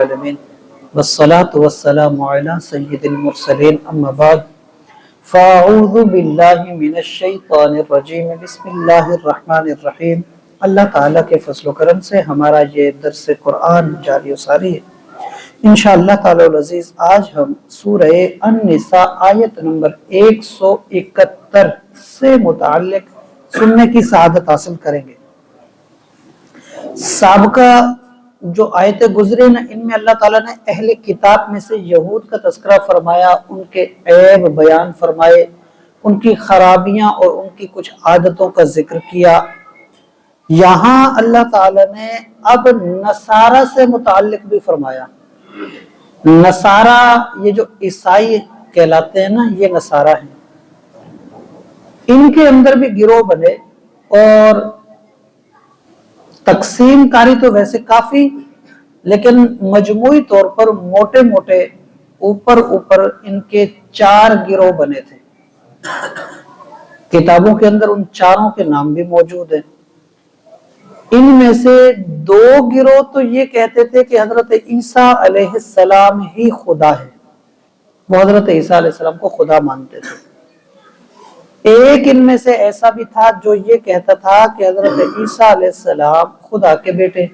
العالمین والصلاة والسلام علی سید المرسلین اما بعد فاعوذ باللہ من الشیطان الرجیم بسم اللہ الرحمن الرحیم۔ اللہ تعالیٰ کے فضل و کرم سے ہمارا یہ درس قرآن جاری و ساری ہے انشاءاللہ تعالی العزیز۔ آج ہم سورہ النساء آیت نمبر 171 سے متعلق سننے کی سعادت حاصل کریں گے۔ سابقہ جو آیتیں گزرے نا، ان میں اللہ تعالیٰ نے اہل کتاب میں سے یہود کا تذکرہ فرمایا، ان کے عیب بیان فرمائے، ان کی خرابیاں اور ان کی کچھ عادتوں کا ذکر کیا۔ یہاں اللہ تعالیٰ نے اب نصارہ سے متعلق بھی فرمایا۔ نصارہ یہ جو عیسائی کہلاتے ہیں نا، یہ نصارہ ہیں۔ ان کے اندر بھی گروہ بنے اور تقسیم کاری تو ویسے کافی، لیکن مجموعی طور پر موٹے موٹے اوپر ان کے 4 گروہ بنے تھے۔ کتابوں کے اندر ان چاروں کے نام بھی موجود ہیں۔ ان میں سے 2 گروہ تو یہ کہتے تھے کہ حضرت عیسیٰ علیہ السلام ہی خدا ہے، وہ حضرت عیسیٰ علیہ السلام کو خدا مانتے تھے۔ ایک ان میں سے ایسا بھی تھا جو یہ کہتا تھا کہ حضرت عیسیٰ علیہ السلام خدا کے بیٹے،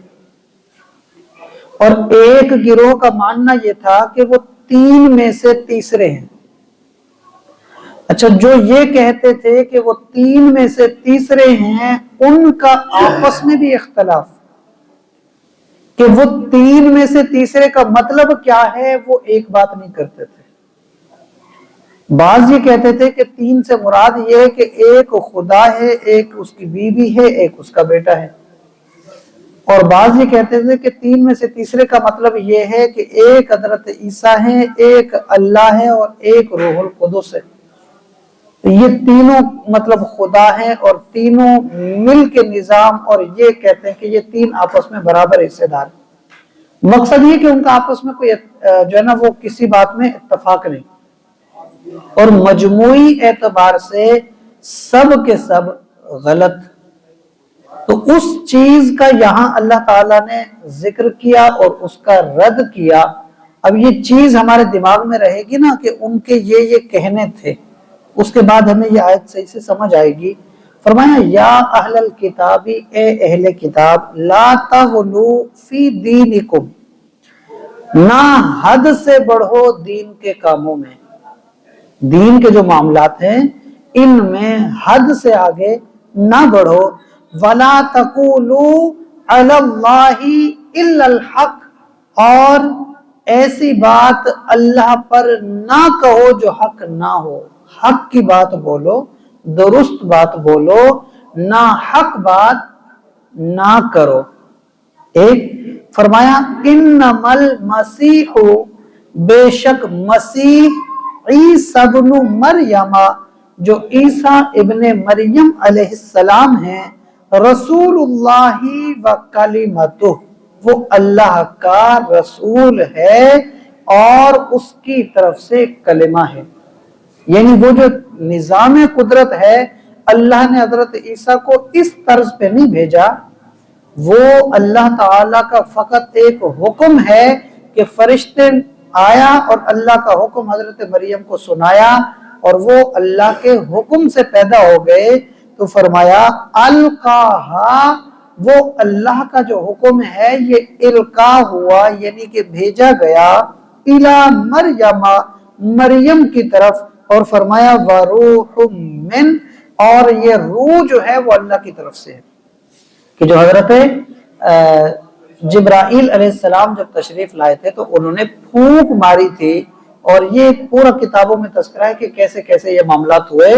اور ایک گروہ کا ماننا یہ تھا کہ وہ 3 میں سے تیسرے ہیں۔ اچھا، جو یہ کہتے تھے کہ وہ 3 میں سے تیسرے ہیں، ان کا آپس میں بھی اختلاف کہ وہ 3 میں سے تیسرے کا مطلب کیا ہے، وہ ایک بات نہیں کرتے تھے۔ بعض یہ کہتے تھے کہ 3 سے مراد یہ ہے کہ ایک خدا ہے، ایک اس کی بیوی ہے، ایک اس کا بیٹا ہے، اور بعض یہ کہتے تھے کہ 3 میں سے تیسرے کا مطلب یہ ہے کہ ایک حضرت عیسیٰ ہے، ایک اللہ ہے اور ایک روح القدس ہے۔ یہ تینوں مطلب خدا ہیں اور تینوں مل کے نظام، اور یہ کہتے ہیں کہ یہ 3 آپس میں برابر حصے دار ہیں۔ مقصد یہ کہ ان کا آپس میں کوئی جو ہے نا وہ کسی بات میں اتفاق نہیں، اور مجموعی اعتبار سے سب کے سب غلط۔ تو اس چیز کا یہاں اللہ تعالیٰ نے ذکر کیا اور اس کا رد کیا۔ اب یہ چیز ہمارے دماغ میں رہے گی نا کہ ان کے یہ کہنے تھے، اس کے بعد ہمیں یہ آیت صحیح سے سمجھ آئے گی۔ فرمایا یا اہل الکتاب، اے اہل کتاب، لا تغلو فی دینکم، نہ حد سے بڑھو دین کے کاموں میں۔ دین کے جو معاملات ہیں ان میں حد سے آگے نہ بڑھو۔ وَلَا تَقُولُوا عَلَى اللَّهِ إِلَّا الْحَقِّ، اور ایسی بات اللہ پر نہ کہو جو حق نہ ہو۔ حق کی بات بولو، درست بات بولو، نہ حق بات نہ کرو۔ ایک فرمایا انما المسیح، بے شک مسیح، عیسیٰ ابن مریم، جو عیسیٰ ابن مریم علیہ السلام ہیں، رسول اللہ و کلمتہ، وہ اللہ کا رسول ہے اور اس کی طرف سے کلمہ ہے۔ یعنی وہ جو نظام قدرت ہے، اللہ نے حضرت عیسیٰ کو اس طرز پہ نہیں بھیجا، وہ اللہ تعالیٰ کا فقط ایک حکم ہے کہ فرشتے آیا اور اللہ کا حکم حضرت مریم کو سنایا، اور وہ اللہ کے حکم سے پیدا ہو گئے۔ تو فرمایا القاہا، وہ اللہ کا جو حکم ہے یہ القا ہوا، یعنی کہ بھیجا گیا، الی مریم، مریم کی طرف، اور فرمایا وروح من، اور یہ روح جو ہے وہ اللہ کی طرف سے ہے۔ کہ جو حضرت جبرائیل علیہ السلام جب تشریف لائے تھے تو انہوں نے پھونک ماری تھی، اور یہ پورا کتابوں میں تذکرہ ہے کہ کیسے کیسے یہ معاملات ہوئے۔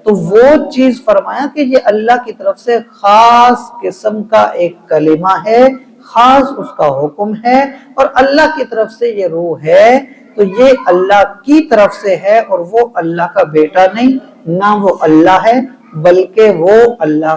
تو وہ چیز فرمایا کہ یہ اللہ کی طرف سے خاص قسم کا ایک کلمہ ہے، خاص اس کا حکم ہے، اور اللہ کی طرف سے یہ روح ہے۔ تو یہ اللہ کی طرف سے ہے، اور وہ اللہ کا بیٹا نہیں، نہ وہ اللہ ہے، بلکہ وہ اللہ